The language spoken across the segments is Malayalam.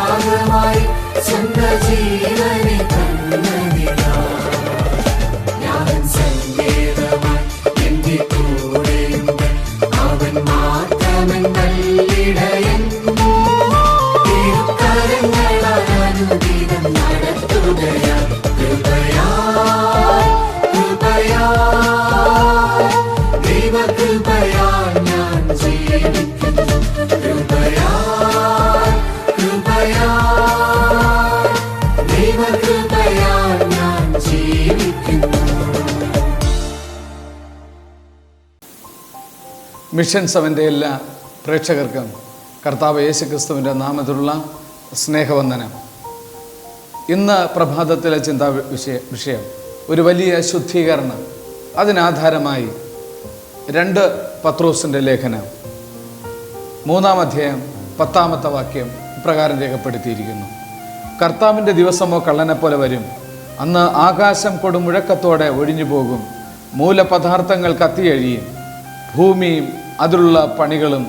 യാഗമായി സ്വന്തം ജീവനെ തന്നതിനാ. ഞാൻ സങ്കേതമായി എന്റെ കൂടെയുണ്ട്, അവൻ മാത്രമൻ നല്ലിടയൻ. തിരുക്കരങ്ങളാൽ അനുദിനം നടത്തുകയാ, കൃപയാൽ കൃപയാൽ ദൈവകൃപയാൽ ഞാൻ ജീവിക്കുന്നു. കൃപയാൽ കൃപയാൽ ദൈവകൃപയാൽ ഞാൻ ജീവിക്കുന്നു. മിഷൻ 7-ന്റെ എല്ലാ പ്രേക്ഷകർക്കും കർത്താവ് യേശുക്രിസ്തുവിൻ്റെ നാമത്തിലുള്ള സ്നേഹവന്ദനം. ഇന്ന് പ്രഭാതത്തിലെ ചിന്താ വിഷയം ഒരു വലിയ ശുദ്ധീകരണം. അതിനാധാരമായി 2 പത്രോസിൻ്റെ ലേഖനം 3-ാം അധ്യായം 10-ാമത്തെ വാക്യം ഇപ്രകാരം രേഖപ്പെടുത്തിയിരിക്കുന്നു: കർത്താവിൻ്റെ ദിവസമോ കള്ളനെ പോലെ വരും, അന്ന് ആകാശം കൊടുമുഴക്കത്തോടെ ഒഴിഞ്ഞു പോകും, മൂലപദാർത്ഥങ്ങൾ കത്തിയഴിയും, ഭൂമിയും അതിലുള്ള പണികളും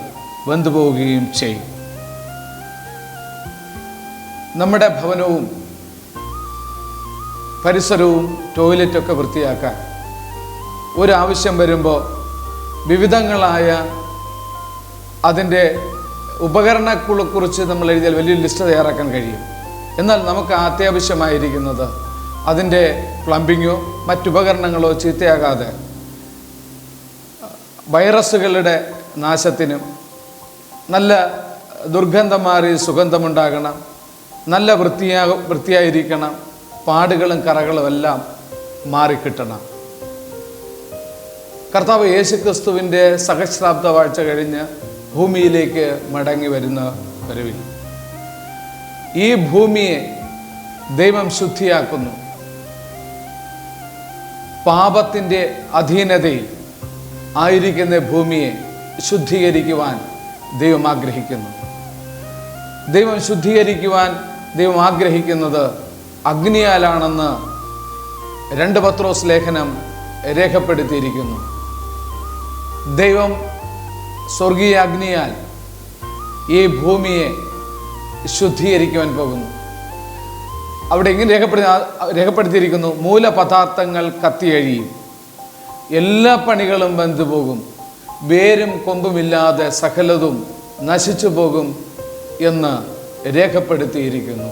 വെന്തുപോവുകയും ചെയ്യും. നമ്മുടെ ഭവനവും പരിസരവും ടോയ്ലറ്റൊക്കെ വൃത്തിയാക്കാൻ ഒരാവശ്യം വരുമ്പോൾ വിവിധങ്ങളായ അതിൻ്റെ ഉപകരണങ്ങളെക്കുറിച്ച് നമ്മൾ എഴുതിയാൽ വലിയൊരു ലിസ്റ്റ് തയ്യാറാക്കാൻ കഴിയും. എന്നാൽ നമുക്ക് അത്യാവശ്യമായിരിക്കുന്നത് അതിൻ്റെ പ്ലംബിങ്ങോ മറ്റുപകരണങ്ങളോ ചീത്തയാകാതെ വൈറസുകളുടെ നാശത്തിനും നല്ല ദുർഗന്ധം മാറി സുഗന്ധമുണ്ടാകണം, നല്ല വൃത്തിയായിരിക്കണം, പാടുകളും കറകളും എല്ലാം മാറിക്കിട്ടണം. കർത്താവ് യേശുക്രിസ്തുവിൻ്റെ സഹസ്രാബ്ദ വാഴ്ച കഴിഞ്ഞ് ഭൂമിയിലേക്ക് മടങ്ങി വരുന്ന വരവിൽ ഈ ഭൂമിയെ ദൈവം ശുദ്ധിയാക്കുന്നു. പാപത്തിൻ്റെ അധീനതയിൽ ആയിരിക്കുന്ന ഭൂമിയെ ശുദ്ധീകരിക്കുവാൻ ദൈവം ആഗ്രഹിക്കുന്നു. ദൈവം ശുദ്ധീകരിക്കുവാൻ ദൈവം ആഗ്രഹിക്കുന്നത് അഗ്നിയാലാണെന്ന് 2 പത്രോസ് ലേഖനം രേഖപ്പെടുത്തിയിരിക്കുന്നു. ദൈവം സ്വർഗീയ അഗ്നിയാൽ ഈ ഭൂമിയെ ശുദ്ധീകരിക്കുവാൻ പോകുന്നു. അവിടെ ഇങ്ങനെ രേഖപ്പെടുത്തിയിരിക്കുന്നു: മൂലപദാർത്ഥങ്ങൾ കത്തിയഴിയും, എല്ലാ പണികളും വെന്തുപോകും, വേരും കൊമ്പുമില്ലാതെ സകലതും നശിച്ചു പോകും എന്ന് രേഖപ്പെടുത്തിയിരിക്കുന്നു.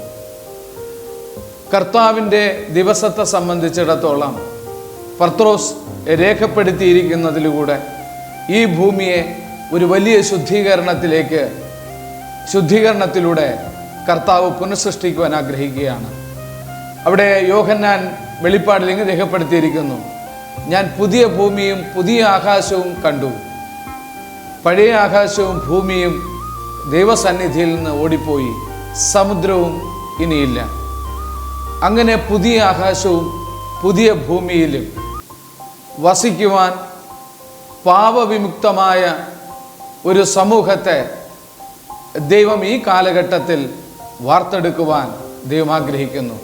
കർത്താവിൻ്റെ ദിവസത്തെ സംബന്ധിച്ചിടത്തോളം പത്രോസ് രേഖപ്പെടുത്തിയിരിക്കുന്നതിലൂടെ ഈ ഭൂമിയെ ഒരു വലിയ ശുദ്ധീകരണത്തിലൂടെ കർത്താവ് പുനഃസൃഷ്ടിക്കുവാൻ ആഗ്രഹിക്കുകയാണ്. അവിടെ യോഹന്നാൻ വെളിപ്പാടിൽ ഇങ്ങനെ രേഖപ്പെടുത്തിയിരിക്കുന്നു: ഞാൻ പുതിയ ഭൂമിയും പുതിയ ആകാശവും കണ്ടു, പഴയ ആകാശവും ഭൂമിയും ദൈവസന്നിധിയിൽ നിന്ന് ഓടിപ്പോയി, സമുദ്രവും ഇനിയില്ല. അങ്ങനെ പുതിയ ആകാശവും പുതിയ ഭൂമിയിലും വസിക്കുവാൻ പാപവിമുക്തമായ ഒരു സമൂഹത്തെ ദൈവം ഈ കാലഘട്ടത്തിൽ വാർത്തെടുക്കുവാൻ ദൈവം ആഗ്രഹിക്കുന്നു.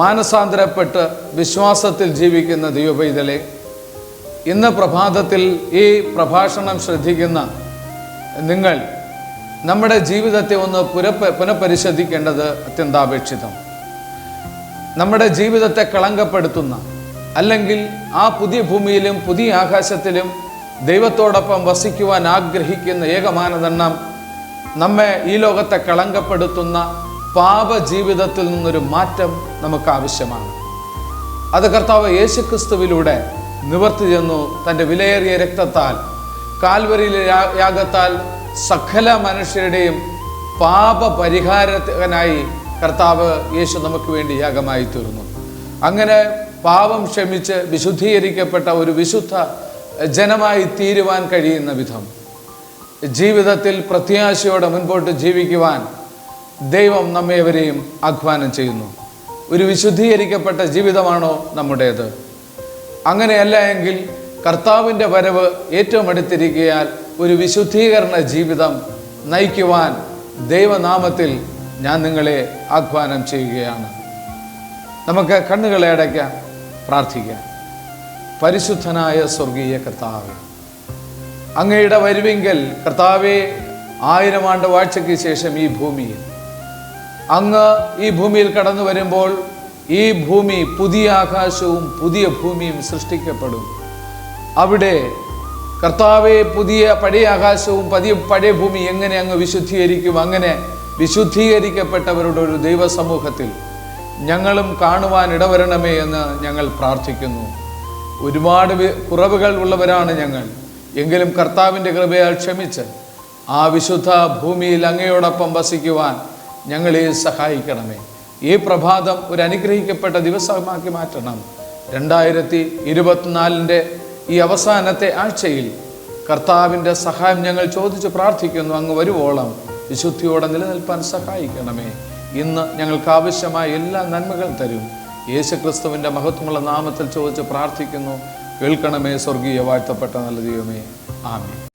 മാനസാന്തരപ്പെട്ട് വിശ്വാസത്തിൽ ജീവിക്കുന്ന ദൈവപൈതലെ, ഇന്ന് പ്രഭാതത്തിൽ ഈ പ്രഭാഷണം ശ്രദ്ധിക്കുന്ന നിങ്ങൾ നമ്മുടെ ജീവിതത്തെ ഒന്ന് പുനഃപരിശോധിക്കേണ്ടത് അത്യന്താപേക്ഷിതം. നമ്മുടെ ജീവിതത്തെ കളങ്കപ്പെടുത്തുന്ന, അല്ലെങ്കിൽ ആ പുതിയ ഭൂമിയിലും പുതിയ ആകാശത്തിലും ദൈവത്തോടൊപ്പം വസിക്കുവാൻ ആഗ്രഹിക്കുന്ന ഏക മാനദണ്ഡം നമ്മെ ഈ ലോകത്തെ കളങ്കപ്പെടുത്തുന്ന പാപജീവിതത്തിൽ നിന്നൊരു മാറ്റം നമുക്ക് ആവശ്യമാണ്. അത് കർത്താവ് യേശുക്രിസ്തുവിലൂടെ നിവർത്തി ചെന്നു. തൻ്റെ വിലയേറിയ രക്തത്താൽ, കാൽവരിയിലെ യാഗത്താൽ സകല മനുഷ്യരുടെയും പാപപരിഹാരത്തിനായി കർത്താവ് യേശു നമുക്ക് വേണ്ടി യാഗമായി തീർന്നു. അങ്ങനെ പാപം ക്ഷമിച്ച് വിശുദ്ധീകരിക്കപ്പെട്ട ഒരു വിശുദ്ധ ജനമായി തീരുവാൻ കഴിയുന്ന വിധം ജീവിതത്തിൽ പ്രത്യാശയോടെ മുൻപോട്ട് ജീവിക്കുവാൻ ദൈവം നമ്മേവരെയും ആഹ്വാനം ചെയ്യുന്നു. ഒരു വിശുദ്ധീകരിക്കപ്പെട്ട ജീവിതമാണോ നമ്മുടേത്? അങ്ങനെയല്ല എങ്കിൽ കർത്താവിൻ്റെ വരവ് ഏറ്റവും അടുത്തിരിക്കയാൽ ഒരു വിശുദ്ധീകരണ ജീവിതം നയിക്കുവാൻ ദൈവനാമത്തിൽ ഞാൻ നിങ്ങളെ ആഹ്വാനം ചെയ്യുകയാണ്. നമുക്ക് കണ്ണുകളെ അടയ്ക്കാം, പ്രാർത്ഥിക്കാം. പരിശുദ്ധനായ സ്വർഗീയ കർത്താവേ, അങ്ങയുടെ വരുവിങ്കൽ കർത്താവെ 1000 ആണ്ട് വാഴ്ചയ്ക്ക് ശേഷം ഈ ഭൂമിയിൽ അങ്ങ് ഈ ഭൂമിയിൽ കടന്നു വരുമ്പോൾ ഈ ഭൂമി പുതിയ ആകാശവും പുതിയ ഭൂമിയും സൃഷ്ടിക്കപ്പെടും. അവിടെ കർത്താവെ പഴയ ആകാശവും പഴയ ഭൂമി എങ്ങനെ അങ്ങ് വിശുദ്ധീകരിക്കും? അങ്ങനെ വിശുദ്ധീകരിക്കപ്പെട്ടവരുടെ ഒരു ദൈവസമൂഹത്തിൽ ഞങ്ങളും കാണുവാൻ ഇടവരണമേ എന്ന് ഞങ്ങൾ പ്രാർത്ഥിക്കുന്നു. ഒരുപാട് കുറവുകൾ ഉള്ളവരാണ് ഞങ്ങൾ. എങ്കിലും കർത്താവിൻ്റെ കൃപയാൽ ക്ഷമിച്ച് ആ വിശുദ്ധ ഭൂമിയിൽ അങ്ങയോടൊപ്പം വസിക്കുവാൻ ഞങ്ങളെ സഹായിക്കണമേ. ഈ പ്രഭാതം ഒരു അനുഗ്രഹിക്കപ്പെട്ട ദിവസമാക്കി മാറ്റണം. 2024 ഈ അവസാനത്തെ ആഴ്ചയിൽ കർത്താവിൻ്റെ സഹായം ഞങ്ങൾ ചോദിച്ച് പ്രാർത്ഥിക്കുന്നു. അങ്ങ് വരുവോളം വിശുദ്ധിയോടെ നിലനിൽപ്പാൻ സഹായിക്കണമേ. ഇന്ന് ഞങ്ങൾക്ക് ആവശ്യമായ എല്ലാ നന്മകൾ തരും. യേശുക്രിസ്തുവിൻ്റെ മഹത്വമുള്ള നാമത്തിൽ ചോദിച്ച് പ്രാർത്ഥിക്കുന്നു. കേൾക്കണമേ സ്വർഗീയ വാഴ്ത്തപ്പെട്ട നല്ല ദൈവമേ. ആമേൻ.